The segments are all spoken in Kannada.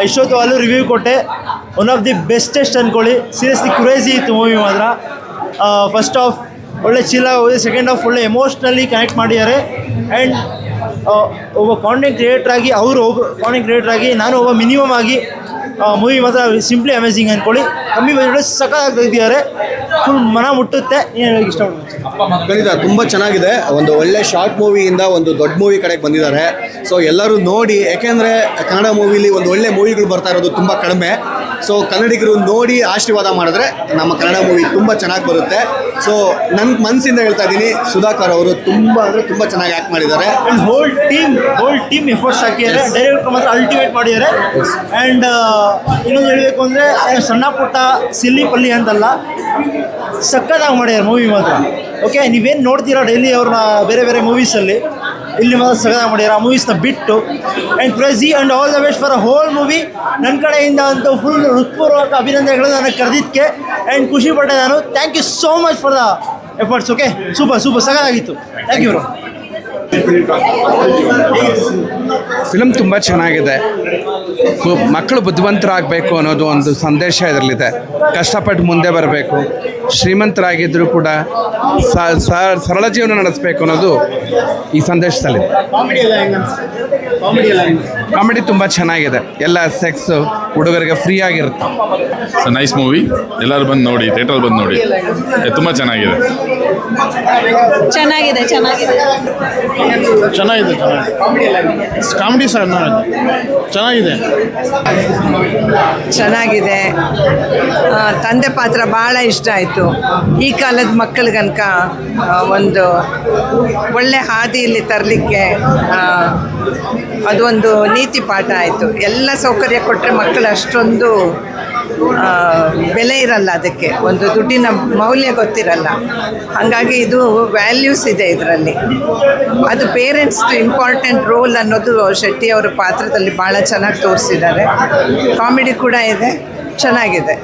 ಇಷ್ಟೊತ್ತು ಅಲ್ಲೂ ರಿವ್ಯೂ ಕೊಟ್ಟೆ. ಒನ್ ಆಫ್ ದಿ ಬೆಸ್ಟೆಸ್ಟ್ ಅಂದ್ಕೊಳ್ಳಿ. ಸೀರಿಯಸ್ಲಿ ಕ್ರೇಜಿ ಇತ್ತು ಮೂವಿ ಮಾತ್ರ. ಫಸ್ಟ್ ಹಾಫ್ ಒಳ್ಳೆ ಚಿಲ್ ಆಗೋದು, ಸೆಕೆಂಡ್ ಹಾಫ್ ಒಳ್ಳೆ ಎಮೋಷ್ನಲಿ ಕನೆಕ್ಟ್ ಮಾಡಿದ್ದಾರೆ. ಆ್ಯಂಡ್ ಒಬ್ಬ ಕಾಂಟೆಂಟ್ ಕ್ರಿಯೇಟ್ರಾಗಿ ನಾನು ಒಬ್ಬ ಮಿನಿಮಮ್ ಆಗಿ ಮೂವಿ ಮಾತ್ರ ಸಿಂಪ್ಲಿ ಅಮೇಝಿಂಗ್ ಅಂದ್ಕೊಳ್ಳಿ. ಕಮ್ಮಿ ಬಜೆಟ್ ಸಖತ್ತಾಗಿ ತೆಗೆದಿದ್ದಾರೆ. ಫುಲ್ ಮನ ಮುಟ್ಟುತ್ತೆ. ಏನು ಹೇಳೋಕ್ಕೆ ಇಷ್ಟಪಡ್ತೀನಿ. ಖಂಡಿತ ತುಂಬ ಚೆನ್ನಾಗಿದೆ. ಒಂದು ಒಳ್ಳೆ ಶಾರ್ಟ್ ಮೂವಿಯಿಂದ ಒಂದು ದೊಡ್ಡ ಮೂವಿ ಕಡೆಗೆ ಬಂದಿದ್ದಾರೆ. ಸೊ ಎಲ್ಲರೂ ನೋಡಿ, ಯಾಕೆಂದರೆ ಕನ್ನಡ ಮೂವಿಲಿ ಒಂದು ಒಳ್ಳೆ ಮೂವಿಗಳು ಬರ್ತಾ ಇರೋದು ತುಂಬ ಕಡಿಮೆ. ಸೊ ಕನ್ನಡಿಗರು ನೋಡಿ ಆಶೀರ್ವಾದ ಮಾಡಿದ್ರೆ ನಮ್ಮ ಕನ್ನಡ ಮೂವಿ ತುಂಬ ಚೆನ್ನಾಗಿ ಬರುತ್ತೆ. ಸೊ ನನ್ನ ಮನಸ್ಸಿಂದ ಹೇಳ್ತಾ ಇದ್ದೀನಿ, ಸುಧಾಕರ್ ಅವರು ತುಂಬ ಅಂದರೆ ತುಂಬ ಚೆನ್ನಾಗಿ ಆ್ಯಕ್ಟ್ ಮಾಡಿದ್ದಾರೆ. ಆ್ಯಂಡ್ ಹೋಲ್ ಟೀಮ್ ಎಫರ್ಟ್ಸ್ ಹಾಕಿದ್ದಾರೆ. ಡೈರೆಕ್ಟರ್ ಮಾತ್ರ ಅಲ್ಟಿಮೇಟ್ ಮಾಡಿದ್ದಾರೆ. ಆ್ಯಂಡ್ ಇನ್ನೊಂದು ಹೇಳಬೇಕು ಅಂದರೆ ಸಣ್ಣ ಪುಟ್ಟ ಸಿಲ್ಲಿ ಪಲ್ಲಿ ಅಂತಲ್ಲ, ಸಕ್ಕತ್ತಾಗಿ ಮಾಡಿದ್ದಾರೆ ಮೂವಿ ಮಾತ್ರ. ಓಕೆ, ನೀವೇನು ನೋಡ್ತೀರಾ ಡೈಲಿ ಅವ್ರನ್ನ ಬೇರೆ ಬೇರೆ ಮೂವೀಸಲ್ಲಿ, ಇಲ್ಲಿ ಮಾತ್ರ ಸಕ್ಕತ್ತಾಗಿ ಮಾಡಿದ್ದಾರೆ ಆ ಮೂವೀಸ್ನ ಬಿಟ್ಟು. And crazy and all the best for a hole movie. ನನ್ನ ಕಡೆಯಿಂದ ಅಂತೂ ಫುಲ್ ಹೃತ್ಪೂರ್ವಕ ಅಭಿನಂದನೆಗಳು ನನಗೆ ಕರೆದಿದ್ದಕ್ಕೆ. ಆ್ಯಂಡ್ ಖುಷಿ ಪಟ್ಟೆ ನಾನು. Thank you so much for the efforts. Okay, super ಸಕ್ಕತ್ತಾಗಿತ್ತು. Thank you bro. ಫಿಲಮ್ ತುಂಬ ಚೆನ್ನಾಗಿದೆ. ಮಕ್ಕಳು ಬುದ್ಧಿವಂತರಾಗಬೇಕು ಅನ್ನೋದು ಒಂದು ಸಂದೇಶ ಇದರಲ್ಲಿದೆ. ಕಷ್ಟಪಟ್ಟು ಮುಂದೆ ಬರಬೇಕು, ಶ್ರೀಮಂತರಾಗಿದ್ದರೂ ಕೂಡ ಸರಳ ಜೀವನ ನಡೆಸಬೇಕು ಅನ್ನೋದು ಈ ಸಂದೇಶದಲ್ಲಿದೆ. ಕಾಮಿಡಿ ತುಂಬ ಚೆನ್ನಾಗಿದೆ. ಎಲ್ಲ ಸೆಕ್ಸು ಹುಡುಗರಿಗೆ ಫ್ರೀ ಆಗಿರುತ್ತೆ. Nice movie. ಎಲ್ಲರೂ ಬಂದು ನೋಡಿ, ಥಿಯೇಟ್ರಲ್ಲಿ ಬಂದು ನೋಡಿ. ತುಂಬ ಚೆನ್ನಾಗಿದೆ. ಕಾಮಿಡಿ ಸರ್ ಚೆನ್ನಾಗಿದೆ. ತಂದೆ ಪಾತ್ರ ಭಾಳ ಇಷ್ಟ ಆಯಿತು. ಈ ಕಾಲದ ಮಕ್ಕಳಿಗನಕ ಒಂದು ಒಳ್ಳೆ ಹಾದಿಯಲ್ಲಿ ತರಲಿಕ್ಕೆ ಅದೊಂದು ನೀತಿ ಪಾಠ ಆಯಿತು. ಎಲ್ಲ ಸೌಕರ್ಯ ಕೊಟ್ಟರೆ ಮಕ್ಕಳು ಅಷ್ಟೊಂದು ಬೆಲೆ ಇರಲ್ಲ, ಅದಕ್ಕೆ ಒಂದು ದುಡ್ಡಿನ ಮೌಲ್ಯ ಗೊತ್ತಿರಲ್ಲ. ಹಾಗಾಗಿ ಇದು ವ್ಯಾಲ್ಯೂಸ್ ಇದೆ ಇದರಲ್ಲಿ. ಅದು ಪೇರೆಂಟ್ಸ್ದು ಇಂಪಾರ್ಟೆಂಟ್ ರೋಲ್ ಅನ್ನೋದು ಶೆಟ್ಟಿ ಅವರ ಪಾತ್ರದಲ್ಲಿ ಭಾಳ ಚೆನ್ನಾಗಿ ತೋರಿಸಿದ್ದಾರೆ. ಕಾಮಿಡಿ ಕೂಡ ಇದೆ, ಚೆನ್ನಾಗಿದೆ.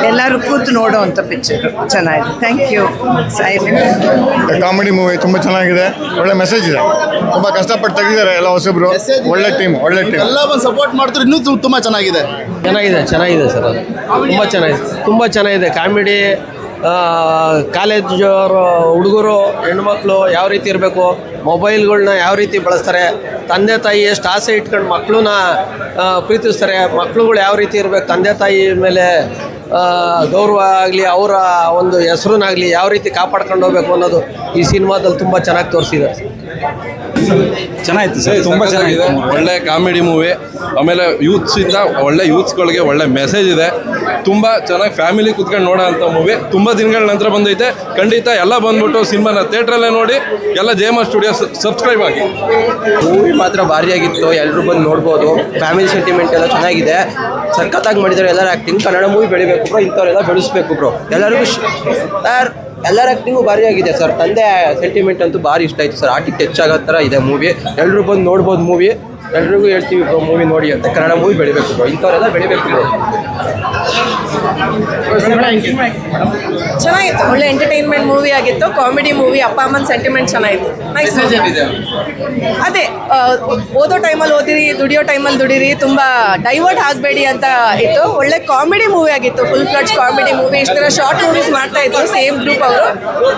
ಎಲ್ಲರೂ ಕೂತು ನೋಡೋವಂಥ ಪಿಕ್ಚರು ಚೆನ್ನಾಗಿದೆ. Thank you. ಕಾಮಿಡಿ ಮೂವಿ ತುಂಬ ಚೆನ್ನಾಗಿದೆ. ಒಳ್ಳೆ ಮೆಸೇಜ್ ಇದೆ. ತುಂಬ ಕಷ್ಟಪಟ್ಟು ತೆಗೆದಿದ್ದಾರೆ ಎಲ್ಲ ಹೊಸಬ್ರು. ಒಳ್ಳೆ ಟೀಮ್ ಎಲ್ಲ ಬಂದು ಸಪೋರ್ಟ್ ಮಾಡ್ತಾರೆ. ಇನ್ನೂ ತುಂಬ ಚೆನ್ನಾಗಿದೆ ಸರ್. ಅದು ತುಂಬ ಚೆನ್ನಾಗಿದೆ. ಕಾಮಿಡಿ, ಕಾಲೇಜವರು ಹುಡುಗರು ಹೆಣ್ಮಕ್ಳು ಯಾವ ರೀತಿ ಇರಬೇಕು, ಮೊಬೈಲ್ಗಳ್ನ ಯಾವ ರೀತಿ ಬಳಸ್ತಾರೆ, ತಂದೆ ತಾಯಿ ಎಷ್ಟು ಆಸೆ ಇಟ್ಕೊಂಡು ಮಕ್ಕಳನ್ನ ಪ್ರೀತಿಸ್ತಾರೆ, ಮಕ್ಳುಗಳು ಯಾವ ರೀತಿ ಇರಬೇಕು, ತಂದೆ ತಾಯಿ ಮೇಲೆ ಗೌರವ ಆಗಲಿ, ಅವರ ಒಂದು ಹೆಸರನ್ನಾಗಲಿ ಯಾವ ರೀತಿ ಕಾಪಾಡ್ಕೊಂಡು ಹೋಗ್ಬೇಕು ಅನ್ನೋದು ಈ ಸಿನಿಮಾದಲ್ಲಿ ತುಂಬ ಚೆನ್ನಾಗಿ ತೋರಿಸಿದ್ದಾರೆ. ಚೆನ್ನಾಗಿತ್ತು ಸರ್, ತುಂಬ ಚೆನ್ನಾಗಿದೆ. ಒಳ್ಳೆ ಕಾಮಿಡಿ ಮೂವಿ. ಆಮೇಲೆ ಯೂತ್ಸಿಂದ ಒಳ್ಳೆ ಯೂತ್ಸ್ಗಳಿಗೆ ಒಳ್ಳೆ ಮೆಸೇಜ್ ಇದೆ. ತುಂಬ ಚೆನ್ನಾಗಿ ಫ್ಯಾಮಿಲಿ ಕೂತ್ಕೊಂಡು ನೋಡೋ ಅಂಥ ಮೂವಿ. ತುಂಬ ದಿನಗಳ ನಂತರ ಬಂದೈತೆ. ಖಂಡಿತ ಎಲ್ಲ ಬಂದ್ಬಿಟ್ಟು ಸಿನಿಮಾನ ಥಿಯೇಟ್ರಲ್ಲೇ ನೋಡಿ. ಎಲ್ಲ ಜೇಮ ಸ್ಟುಡಿಯೋಸ್ ಸಬ್ಸ್ಕ್ರೈಬ್ ಆಗಿ. ಮೂವಿ ಮಾತ್ರ ಭಾರಿಯಾಗಿತ್ತು. ಎಲ್ಲರೂ ಬಂದು ನೋಡ್ಬೋದು. ಫ್ಯಾಮಿಲಿ ಸೆಂಟಿಮೆಂಟ್ ಎಲ್ಲ ಚೆನ್ನಾಗಿದೆ. ಸಖತ್ತಾಗಿ ಮಾಡಿದ್ದಾರೆ ಎಲ್ಲರ ಆ್ಯಕ್ಟಿಂಗ್. ಕನ್ನಡ ಮೂವಿ ಬೆಳಿಬೇಕು ಬ್ರೋ, ಇಂಥವ್ರೆಲ್ಲ ಬೆಳೆಸ್ಬೇಕು ಬ್ರೋ. ಎಲ್ಲರಿಗೂ ಎಲ್ಲರ ಆ್ಯಕ್ಟಿಂಗು ಭಾರಿಯಾಗಿದೆ ಸರ್. ತಂದೆ ಸೆಂಟಿಮೆಂಟ್ ಅಂತೂ ಭಾರಿ ಇಷ್ಟ ಆಯಿತು ಸರ್. ಆರ್ಟಿಗೆ ಟಚ್ ಆಗೋ ಥರ ಇದೆ ಮೂವಿ. ಎಲ್ಲರೂ ಬಂದು ನೋಡ್ಬೋದು ಮೂವಿ. ಎಲ್ರಿಗೂ ಹೇಳ್ತೀವಿ ಬ್ರೋ, ಮೂವಿ ನೋಡಿ ಅಂತ. ಕನ್ನಡ ಮೂವಿ ಬೆಳಿಬೇಕು ಬ್ರೋ, ಇಂಥವರೆಲ್ಲ ಬೆಳಿಬೇಕು ಬ್ರೋ. ಚೆನ್ನಾಗಿತ್ತು. ಒಳ್ಳೆ ಎಂಟರ್ಟೈನ್ಮೆಂಟ್ ಮೂವಿ ಆಗಿತ್ತು. Comedy movie. ಅಪ್ಪ ಅಮ್ಮನ ಸೆಂಟಿಮೆಂಟ್ ಚೆನ್ನಾಗಿತ್ತು. ನೈಸ್. ಅದೇ ಓದೋ ಟೈಮಲ್ಲಿ ಓದಿರಿ, ದುಡಿಯೋ ಟೈಮಲ್ಲಿ ದುಡೀರಿ, ತುಂಬ ಡೈವರ್ಟ್ ಆಗಬೇಡಿ ಅಂತ ಇತ್ತು. ಒಳ್ಳೆ ಕಾಮಿಡಿ ಮೂವಿ ಆಗಿತ್ತು. Full fledged comedy movie. ಇಷ್ಟು ಥರ ಶಾರ್ಟ್ ಮೂವೀಸ್ ಮಾಡ್ತಾ ಇದ್ರು ಸೇಮ್ ಗ್ರೂಪ್ ಅವರು.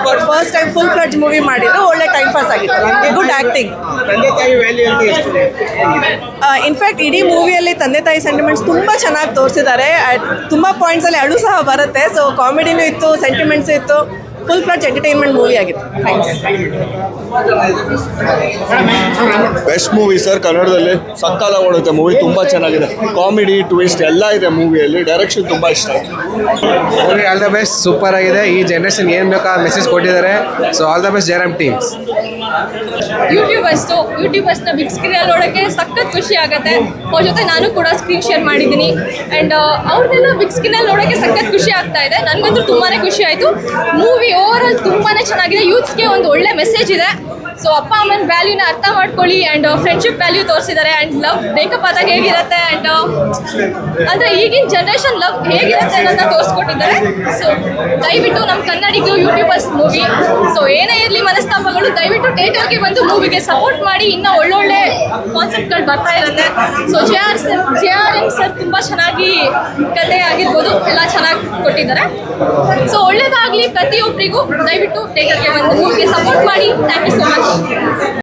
But first time full fledged movie ಮಾಡಿದ್ರು. ಒಳ್ಳೆ ಟೈಮ್ ಪಾಸ್ ಆಗಿತ್ತು. Good acting. ಇನ್ಫ್ಯಾಕ್ಟ್ ಇಡೀ ಮೂವಿಯಲ್ಲಿ ತಂದೆ ತಾಯಿ ಸೆಂಟಿಮೆಂಟ್ಸ್ ತುಂಬ ಚೆನ್ನಾಗಿ ತೋರಿಸಿದ್ದಾರೆ. ತುಂಬ ಪಾಯಿಂಟ್ಸಲ್ಲಿ ಅಳು ಸಹ ಬರುತ್ತೆ. ಸೊ ಕಾಮಿಡಿನೂ ಇತ್ತು, ಸೆಂಟಿಮೆಂಟ್ಸ್ ಇತ್ತು. ಫುಲ್ ಫ್ಲಡ್ಜ್ ಎಂಟರ್ಟೈನ್ಮೆಂಟ್ ಮೂವಿ ಆಗಿತ್ತು. Best movie sir. ಕನ್ನಡದಲ್ಲಿ ಸಕ್ಕತ್ತಾಗಿ ಓಡುತ್ತೆ ಮೂವಿ. ತುಂಬ ಚೆನ್ನಾಗಿದೆ. ಕಾಮಿಡಿ ಟ್ವಿಸ್ಟ್ ಎಲ್ಲ ಇದೆ ಮೂವಿಯಲ್ಲಿ. ಡೈರೆಕ್ಷನ್ ತುಂಬ ಇಷ್ಟ ಆಯಿತು. All the best. ಸೂಪರ್ ಆಗಿದೆ. ಈ ಜನ್ರೇಷನ್ ಏನು ಬೇಕೋ ಆ ಮೆಸೇಜ್ ಕೊಟ್ಟಿದ್ದಾರೆ. So all the best Jayaram teams. ಯೂಟ್ಯೂಬರ್ಸ್ನ ಬಿಗ್ ಸ್ಕ್ರೀನಲ್ಲಿ ನೋಡೋಕ್ಕೆ ಸಖತ್ ಖುಷಿ ಆಗುತ್ತೆ. ಅವ್ರ ಜೊತೆ ನಾನು ಕೂಡ ಸ್ಕ್ರೀನ್ ಶೇರ್ ಮಾಡಿದ್ದೀನಿ. ಆ್ಯಂಡ್ ಅವ್ರನ್ನೆಲ್ಲ ಬಿಗ್ ಸ್ಕ್ರೀನಲ್ಲಿ ನೋಡೋಕ್ಕೆ ಸಖತ್ ಖುಷಿ ಆಗ್ತಾ ಇದೆ. ನನಗಂತೂ ತುಂಬಾ ಖುಷಿ ಆಯಿತು. ಮೂವಿ ಓವರ್ ಆಲ್ ತುಂಬಾ ಚೆನ್ನಾಗಿದೆ. ಯೂತ್ಸ್ಗೆ ಒಂದು ಒಳ್ಳೆ ಮೆಸೇಜ್ ಇದೆ. ಸೊ ಅಪ್ಪ ಅಮ್ಮನ ವ್ಯಾಲ್ಯೂನ ಅರ್ಥ ಮಾಡ್ಕೊಳ್ಳಿ ಆ್ಯಂಡ್ ಫ್ರೆಂಡ್ಶಿಪ್ ವ್ಯಾಲ್ಯೂ ತೋರಿಸಿದ್ದಾರೆ ಆ್ಯಂಡ್ ಲವ್ ಬ್ರೇಕಪ್ ಆದಾಗ ಹೇಗಿರುತ್ತೆ ಆ್ಯಂಡ್ ಅಂದರೆ ಈಗಿನ ಜನ್ರೇಷನ್ ಲವ್ ಹೇಗಿರುತ್ತೆ ಅನ್ನೋದನ್ನ ತೋರಿಸ್ಕೊಟ್ಟಿದ್ದಾರೆ. ಸೊ ದಯವಿಟ್ಟು ನಮ್ಮ ಕನ್ನಡಿಗರು ಯೂಟ್ಯೂಬರ್ಸ್ ಮೂವಿ, ಸೊ ಏನೇ ಇರಲಿ ಮನಸ್ತಾಪಗಳು, ದಯವಿಟ್ಟು ಥಿಯೇಟರ್ಗೆ ಬಂದು ಮೂವಿಗೆ ಸಪೋರ್ಟ್ ಮಾಡಿ. ಇನ್ನೂ ಒಳ್ಳೊಳ್ಳೆ ಕಾನ್ಸೆಪ್ಟ್ಗಳು ಬರ್ತಾ ಇರುತ್ತೆ. ಸೊ JRM ಸರ್ ತುಂಬ ಚೆನ್ನಾಗಿ ಕತೆ ಆಗಿರ್ಬೋದು ಎಲ್ಲ ಚೆನ್ನಾಗಿ ಕೊಟ್ಟಿದ್ದಾರೆ. ಸೊ ಒಳ್ಳೇದಾಗಲಿ ಪ್ರತಿಯೊಬ್ಬರಿಗೂ. ದಯವಿಟ್ಟು ಥಿಯೇಟರ್ಗೆ ಬಂದು ಮೂವಿಗೆ ಸಪೋರ್ಟ್ ಮಾಡಿ. Thank you so much.